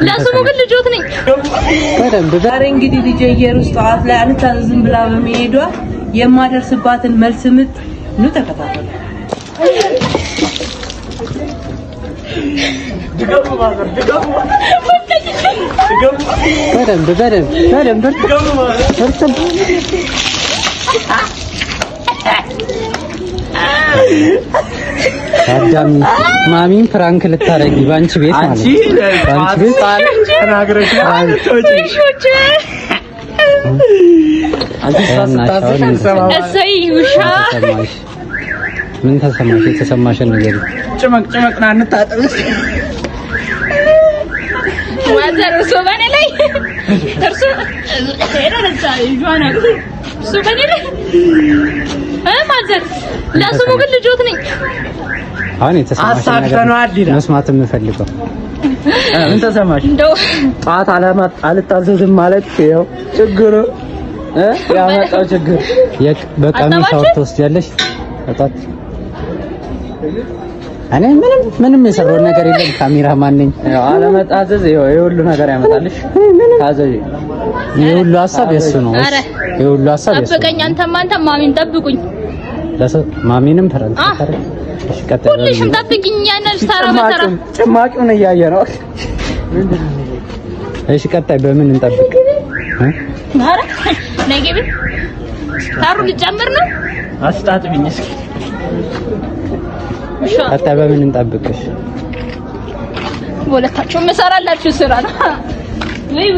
ለስሙ ግን ልጆት ነኝ በደንብ ዛሬ እንግዲህ ልጄ ኢየሩስ ጠዋት ላይ አልታዘዝም ብላ በመሄዷ የማደርስባትን መልስ ምት ነው ተከታተሉ። በደንብ አዳም ማሚን ፍራንክ ልታረጊ ባንቺ ቤት ማለት ነው። ባንቺ ቤት ተናግረሽ ምን ተሰማሽ? የተሰማሽን ነገር ጭመቅ ና እንታጠብሽ ማዘር እርሶ በኔ ላይ እርሶ ሄደረቻ ይጇና እርሶ በኔ ላይ ማዘር ለስሙ ግን ልጆት ነኝ። አሁን የተሰማሽ ነገር መስማት የምፈልገው ምን ተሰማሽ? እንደው ጣት አልታዘዝም ማለት ይኸው ችግሩ ያመጣው ችግር በቀኑ ሻወር ትወስጃለሽ? ጣት እኔ ምንም የሰራው ነገር የለም። ካሜራማን ነኝ። አለመታዘዝ የሁሉ ነገር ያመጣልሽ። ታዘዥ። የሁሉ ሐሳብ የሱ ነው። የሁሉ ሐሳብ የሱ ነው። ጠብቀኝ። አንተም ማሚን ጠብቁኝ። ማሚንም ፍራንክ ታረግ። እሺ ቀጥታ ሁሉሽም ጠብቂኝ። ያነስ ተራ በተራ ጭማቂውን እያየ ነው። እሺ ቀጣይ በምን እንጠብቅ? አረ ነገቢ ታሩ ልጨምር ነው። አስጣጥብኝ እስኪ። ቀጣይ በምን እንጠብቅሽ? ወለታችሁ መሰራላችሁ ስራ ነው። ወይ